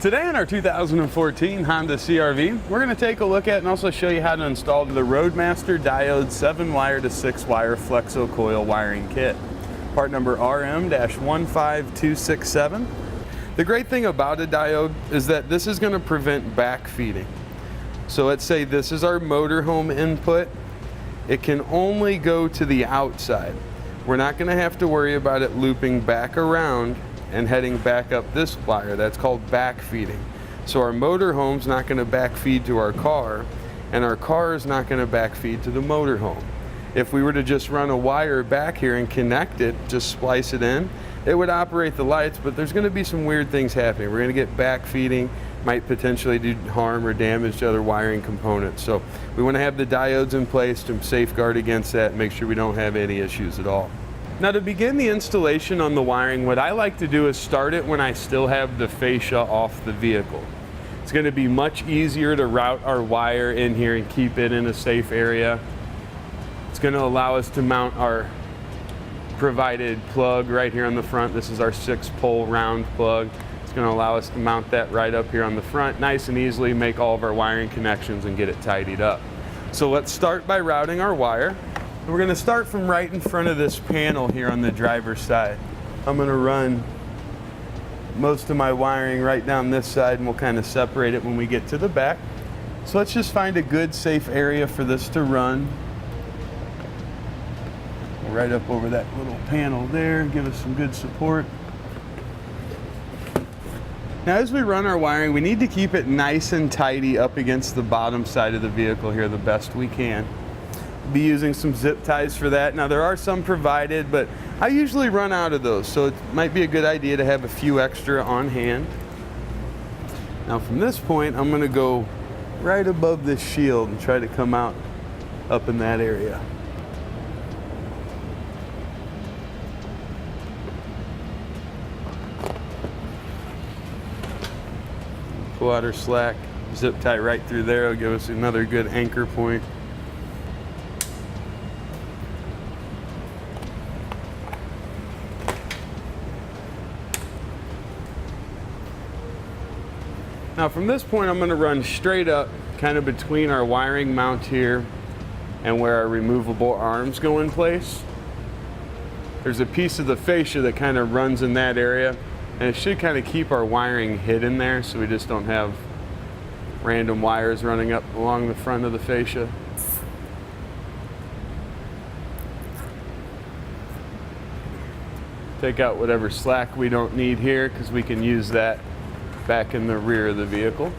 Today in our 2014 Honda CRV, we're going to take a look at and also show you how to install the Roadmaster DIODE 7-wire to 6-wire Flexo-Coil Wiring Kit. Part number RM-15267. The great thing about a diode is that this is going to prevent backfeeding. So let's say this is our motorhome input. It can only go to the outside. We're not going to have to worry about it looping back around and heading back up this wire. That's called backfeeding. So our motorhome's not going to backfeed to our car, and our car is not going to backfeed to the motorhome. If we were to just run a wire back here and connect it, just splice it in, it would operate the lights, but there's going to be some weird things happening. We're going to get backfeeding, might potentially do harm or damage to other wiring components. So we want to have the diodes in place to safeguard against that, make sure we don't have any issues at all. Now, to begin the installation on the wiring, what I like to do is start it when I still have the fascia off the vehicle. It's going to be much easier to route our wire in here and keep it in a safe area. It's going to allow us to mount our provided plug right here on the front. This is our 6-pole round plug. It's going to allow us to mount that right up here on the front, nice and easily, make all of our wiring connections and get it tidied up. So let's start by routing our wire. We're going to start from right in front of this panel here on the driver's side. I'm going to run most of my wiring right down this side, and we'll kind of separate it when we get to the back. So let's just find a good safe area for this to run. Right up over that little panel there, give us some good support. Now as we run our wiring, we need to keep it nice and tidy up against the bottom side of the vehicle here the best we can. Be using some zip ties for that. Now there are some provided, but I usually run out of those, so it might be a good idea to have a few extra on hand. Now from this point, I'm going to go right above this shield and try to come out up in that area. Pull out our slack, zip tie right through there. It'll give us another good anchor point. Now from this point, I'm going to run straight up, kind of between our wiring mount here and where our removable arms go in place. There's a piece of the fascia that kind of runs in that area, and it should kind of keep our wiring hidden there so we just don't have random wires running up along the front of the fascia. Take out whatever slack we don't need here because we can use that back in the rear of the vehicle.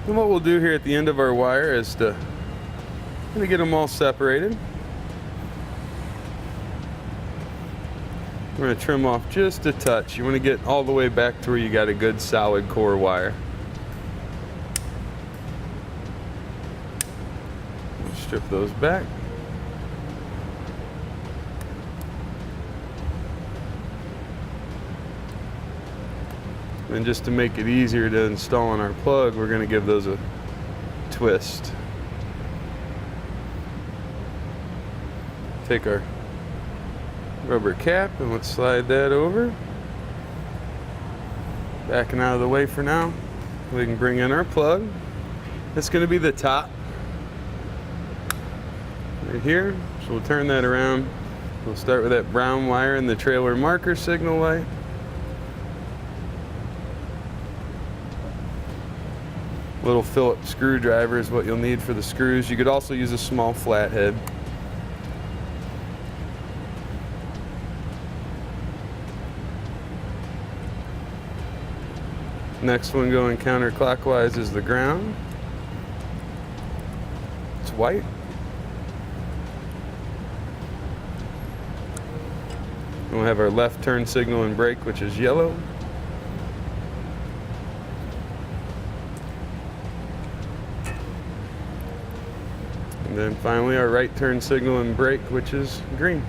And what we'll do here at the end of our wire is to get them all separated. We're going to trim off just a touch. You want to get all the way back to where you got a good solid core wire. Strip those back. And just to make it easier to install on our plug, we're going to give those a twist. Take our rubber cap and let's slide that over. Backing out of the way for now. We can bring in our plug. That's going to be the top. Right here, so we'll turn that around. We'll start with that brown wire and the trailer marker signal light. Little Phillips screwdriver is what you'll need for the screws. You could also use a small flathead. Next one going counterclockwise is the ground. It's white. We'll have our left turn signal and brake, which is yellow. And then finally our right turn signal and brake, which is green.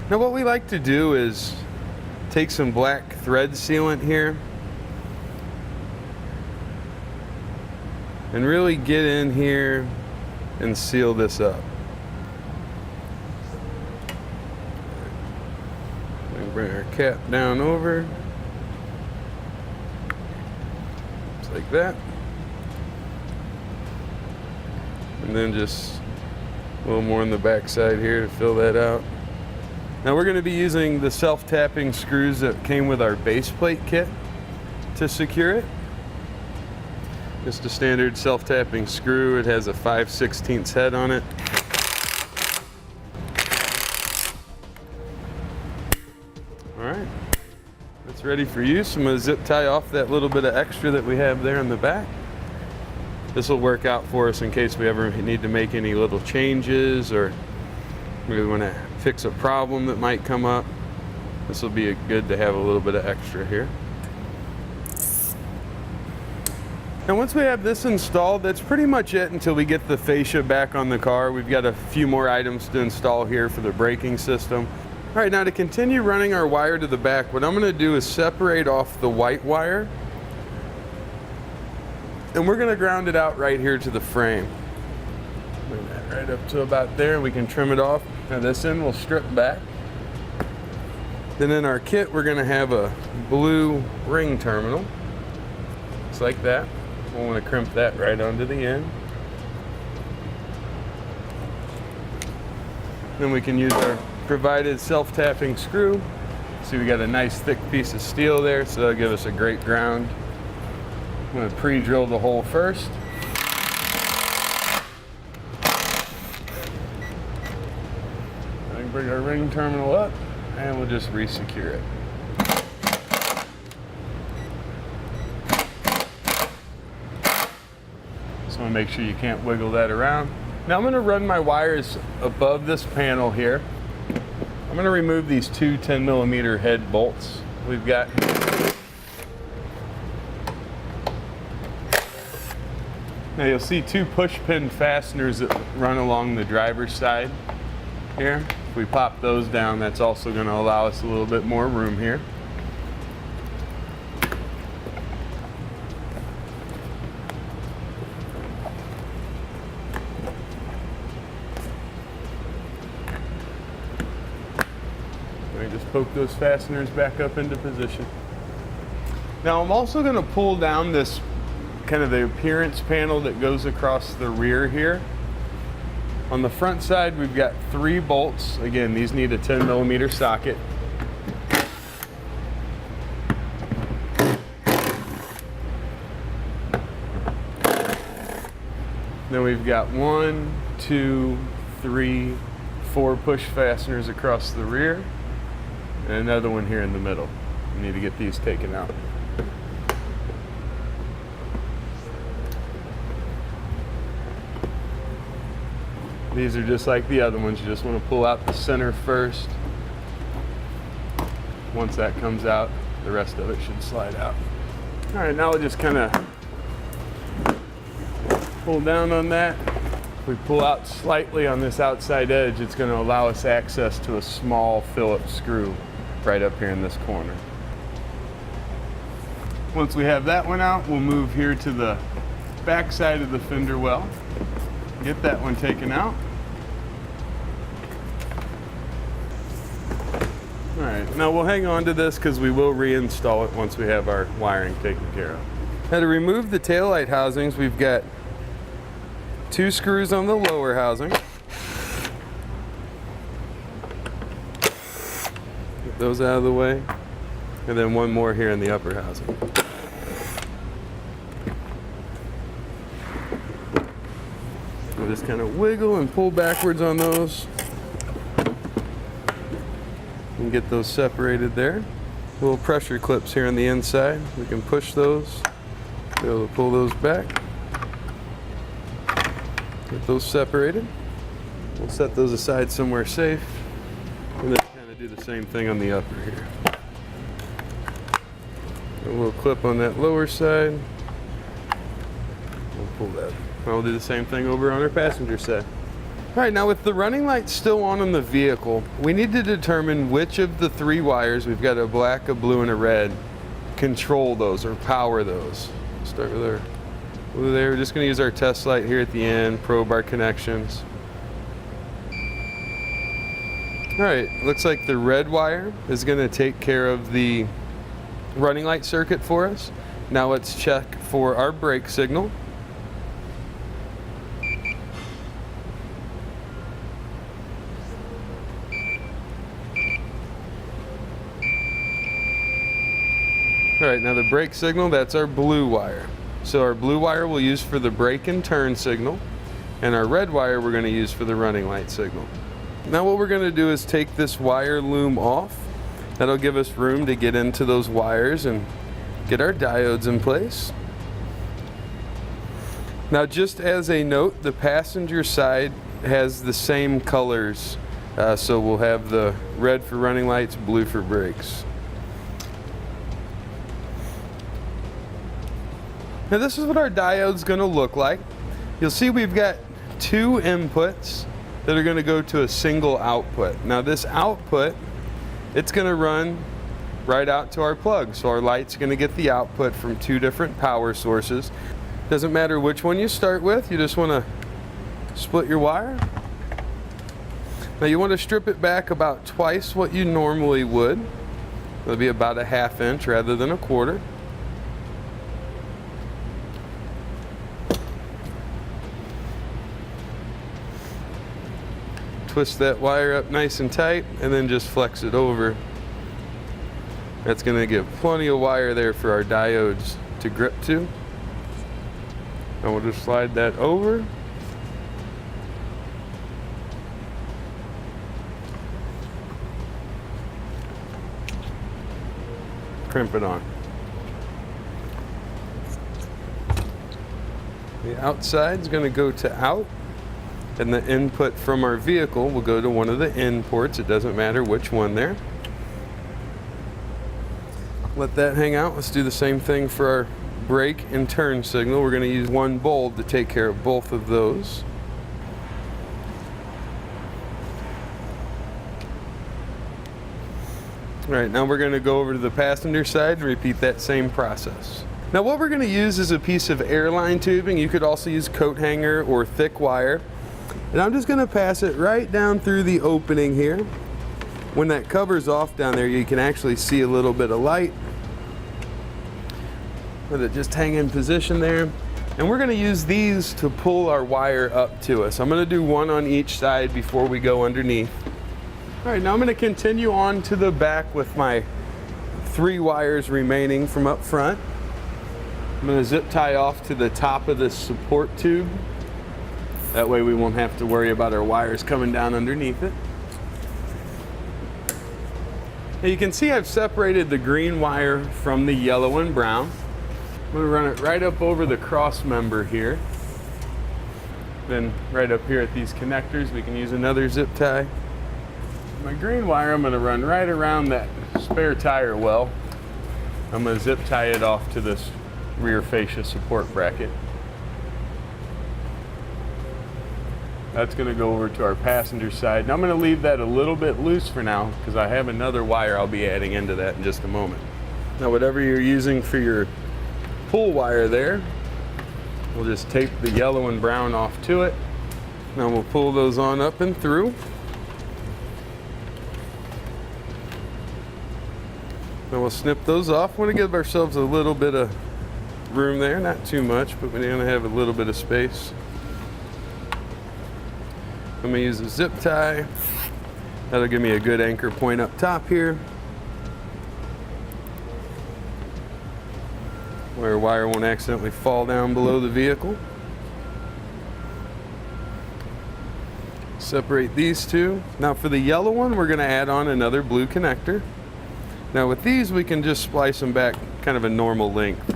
Now what we like to do is take some black thread sealant here and really get in here and seal this up. Bring our cap down over, just like that, and then just a little more on the back side here to fill that out. Now we're going to be using the self-tapping screws that came with our base plate kit to secure it. Just a standard self-tapping screw. It has a 5/16 head on it. Alright, that's ready for use. I'm going to zip tie off that little bit of extra that we have there in the back. This will work out for us in case we ever need to make any little changes, or we want to fix a problem that might come up. This will be good to have a little bit of extra here. And once we have this installed, that's pretty much it until we get the fascia back on the car. We've got a few more items to install here for the braking system. All right, now to continue running our wire to the back, what I'm going to do is separate off the white wire, and we're going to ground it out right here to the frame. Bring that right up to about there, and we can trim it off. Now this end will strip back. Then in our kit, we're going to have a blue ring terminal, just like that. We'll want to crimp that right onto the end. Then we can use our provided self-tapping screw. See, we got a nice thick piece of steel there, so that'll give us a great ground. I'm going to pre-drill the hole first. I can bring our ring terminal up, and we'll just re-secure it. Just want to make sure you can't wiggle that around. Now I'm going to run my wires above this panel here. I'm going to remove these two 10mm head bolts we've got. Now you'll see two push pin fasteners that run along the driver's side here. If we pop those down, that's also going to allow us a little bit more room here. Just poke those fasteners back up into position. Now I'm also going to pull down this kind of the appearance panel that goes across the rear here. On the front side, we've got 3 bolts. Again, these need a 10mm socket. Then we've got 1, 2, 3, 4 push fasteners across the rear, and another one here in the middle. We need to get these taken out. These are just like the other ones. You just want to pull out the center first. Once that comes out, the rest of it should slide out. All right, now we'll just kind of pull down on that. If we pull out slightly on this outside edge, it's going to allow us access to a small Phillips screw right up here in this corner. Once we have that one out, we'll move here to the back side of the fender well. Get that one taken out. All right, now we'll hang on to this because we will reinstall it once we have our wiring taken care of. Now to remove the taillight housings, we've got 2 screws on the lower housing. Get those out of the way. And then 1 more here in the upper housing. We'll just kind of wiggle and pull backwards on those and get those separated there. Little pressure clips here on the inside. We can push those, be able to pull those back. Get those separated. We'll set those aside somewhere safe, and then kind of do the same thing on the upper here. A little clip on that lower side. We'll pull that. We'll do the same thing over on our passenger side. All right, now with the running lights still on the vehicle, we need to determine which of the 3 wires, we've got a black, a blue, and a red, control those or power those. Start with our There, we're just going to use our test light here at the end, probe our connections. Alright, looks like the red wire is going to take care of the running light circuit for us. Now let's check for our brake signal. Alright, now the brake signal, that's our blue wire. So our blue wire we'll use for the brake and turn signal, and our red wire we're going to use for the running light signal. Now what we're going to do is take this wire loom off. That'll give us room to get into those wires and get our diodes in place. Now just as a note, the passenger side has the same colors. So we'll have the red for running lights, blue for brakes. Now this is what our diode's going to look like. You'll see we've got two inputs that are going to go to a single output. Now this output, it's going to run right out to our plug. So our light's going to get the output from two different power sources. Doesn't matter which one you start with, you just want to split your wire. Now you want to strip it back about twice what you normally would. It'll be about a 1/2 inch rather than a 1/4. Twist that wire up nice and tight and then just flex it over. That's going to give plenty of wire there for our diodes to grip to. And we'll just slide that over. Crimp it on. The outside is going to go to out, and the input from our vehicle will go to one of the in ports. It doesn't matter which one there. Let that hang out. Let's do the same thing for our brake and turn signal. We're going to use one bulb to take care of both of those. Alright, now we're going to go over to the passenger side and repeat that same process. Now what we're going to use is a piece of airline tubing. You could also use coat hanger or thick wire. And I'm just going to pass it right down through the opening here. When that cover's off down there, you can actually see a little bit of light. Let it just hang in position there. And we're going to use these to pull our wire up to us. I'm going to do one on each side before we go underneath. All right, now I'm going to continue on to the back with my 3 wires remaining from up front. I'm going to zip tie off to the top of this support tube. That way we won't have to worry about our wires coming down underneath it. Now you can see I've separated the green wire from the yellow and brown. I'm going to run it right up over the cross member here. Then right up here at these connectors we can use another zip tie. My green wire I'm going to run right around that spare tire well. I'm going to zip tie it off to this rear fascia support bracket. That's going to go over to our passenger side. Now I'm going to leave that a little bit loose for now because I have another wire I'll be adding into that in just a moment. Now whatever you're using for your pull wire there, we'll just tape the yellow and brown off to it. Now we'll pull those on up and through. Now we'll snip those off. We want to give ourselves a little bit of room there, not too much, but we're going to have a little bit of space. I'm going to use a zip tie. That'll give me a good anchor point up top here, where wire won't accidentally fall down below the vehicle. Separate these two. Now for the yellow one, we're going to add on another blue connector. Now with these, we can just splice them back kind of a normal length.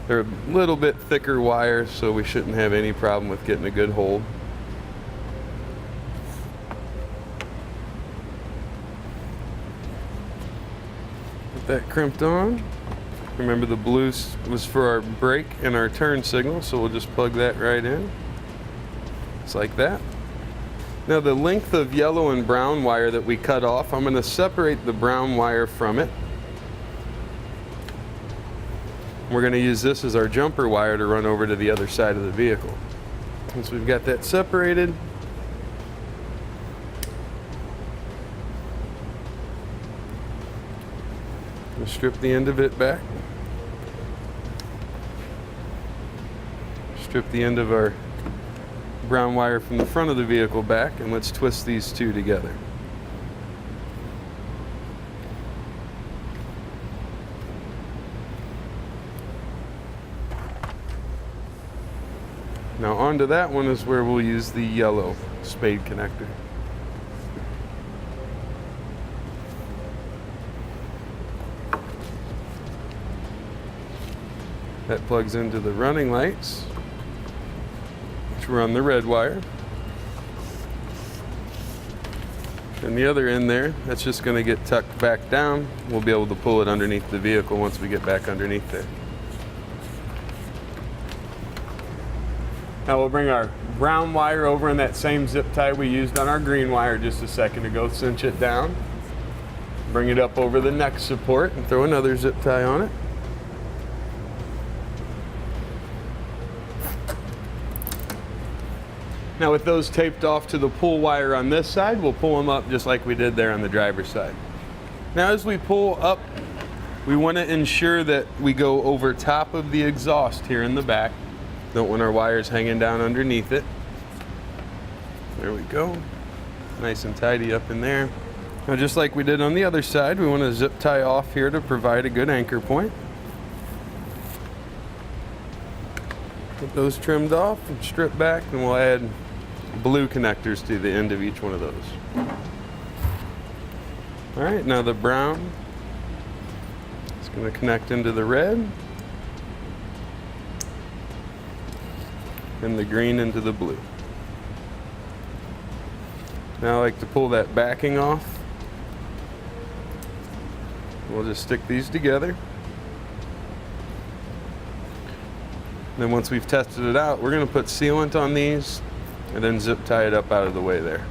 They're a little bit thicker wires, so we shouldn't have any problem with getting a good hold. Get that crimped on. Remember the blue was for our brake and our turn signal, so we'll just plug that right in. Just like that. Now the length of yellow and brown wire that we cut off, I'm going to separate the brown wire from it. We're going to use this as our jumper wire to run over to the other side of the vehicle. Once we've got that separated, we'll strip the end of it back. Strip the end of our brown wire from the front of the vehicle back, and let's twist these two together. Now onto that one is where we'll use the yellow spade connector. That plugs into the running lights, which run the red wire. And the other end there, that's just going to get tucked back down. We'll be able to pull it underneath the vehicle once we get back underneath there. Now we'll bring our brown wire over in that same zip tie we used on our green wire just a second ago, cinch it down, bring it up over the neck support and throw another zip tie on it. Now with those taped off to the pull wire on this side, we'll pull them up just like we did there on the driver's side. Now as we pull up, we want to ensure that we go over top of the exhaust here in the back. Don't want our wires hanging down underneath it. There we go. Nice and tidy up in there. Now just like we did on the other side, we want to zip tie off here to provide a good anchor point. Get those trimmed off and strip back, and we'll add blue connectors to the end of each one of those. All right, now the brown is going to connect into the red, and the green into the blue. Now I like to pull that backing off. We'll just stick these together. Then once we've tested it out, we're going to put sealant on these and then zip tie it up out of the way there.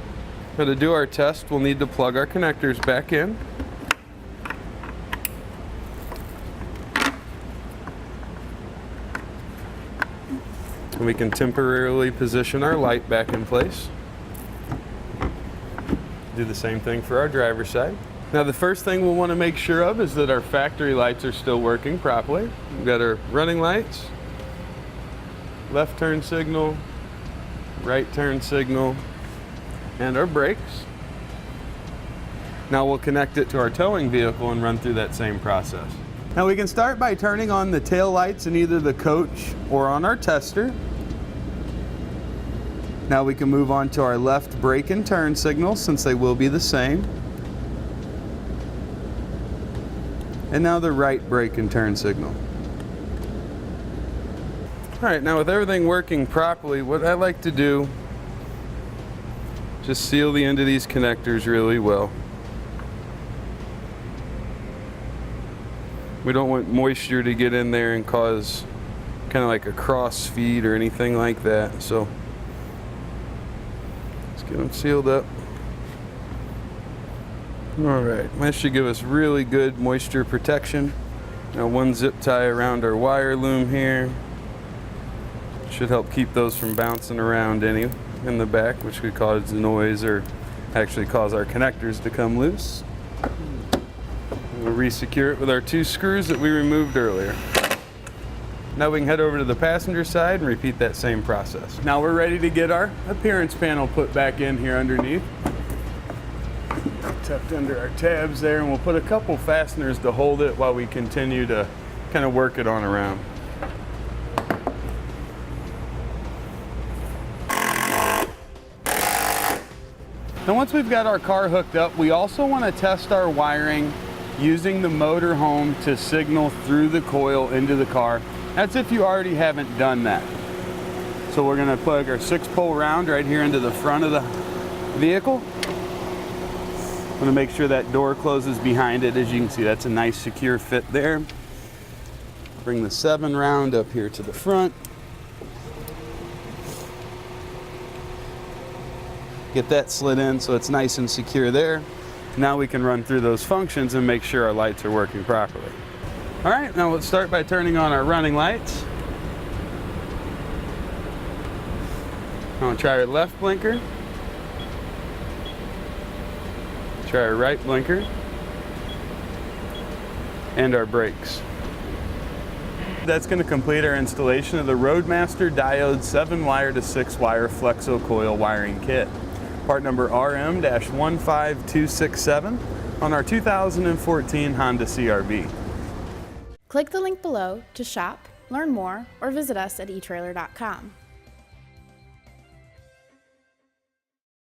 Now to do our test, we'll need to plug our connectors back in. And we can temporarily position our light back in place. Do the same thing for our driver's side. Now the first thing we'll want to make sure of is that our factory lights are still working properly. We've got our running lights, left turn signal, right turn signal, and our brakes. Now we'll connect it to our towing vehicle and run through that same process. Now we can start by turning on the tail lights in either the coach or on our tester. Now we can move on to our left brake and turn signal, since they will be the same. And now the right brake and turn signal. All right, now with everything working properly, what I like to do, just seal the end of these connectors really well. We don't want moisture to get in there and cause kind of like a cross feed or anything like that. So let's get them sealed up. All right, that should give us really good moisture protection. Now one zip tie around our wire loom here. Should help keep those from bouncing around any in the back, which could cause noise or actually cause our connectors to come loose. We'll re-secure it with our 2 screws that we removed earlier. Now we can head over to the passenger side and repeat that same process. Now we're ready to get our appearance panel put back in here underneath. Tucked under our tabs there, and we'll put a couple fasteners to hold it while we continue to kind of work it on around. Now once we've got our car hooked up, we also want to test our wiring using the motor home to signal through the coil into the car. That's if you already haven't done that. So we're going to plug our 6-pole round right here into the front of the vehicle. I'm going to make sure that door closes behind it. As you can see, that's a nice secure fit there. Bring the 7 round up here to the front. Get that slid in so it's nice and secure there. Now we can run through those functions and make sure our lights are working properly. All right, now let's start by turning on our running lights. I'm gonna try our left blinker. Try our right blinker. And our brakes. That's going to complete our installation of the Roadmaster DIODE 7-wire to 6-wire Flexo-Coil Wiring Kit. Part number RM-15267 on our 2014 Honda CRV. Click the link below to shop, learn more, or visit us at eTrailer.com.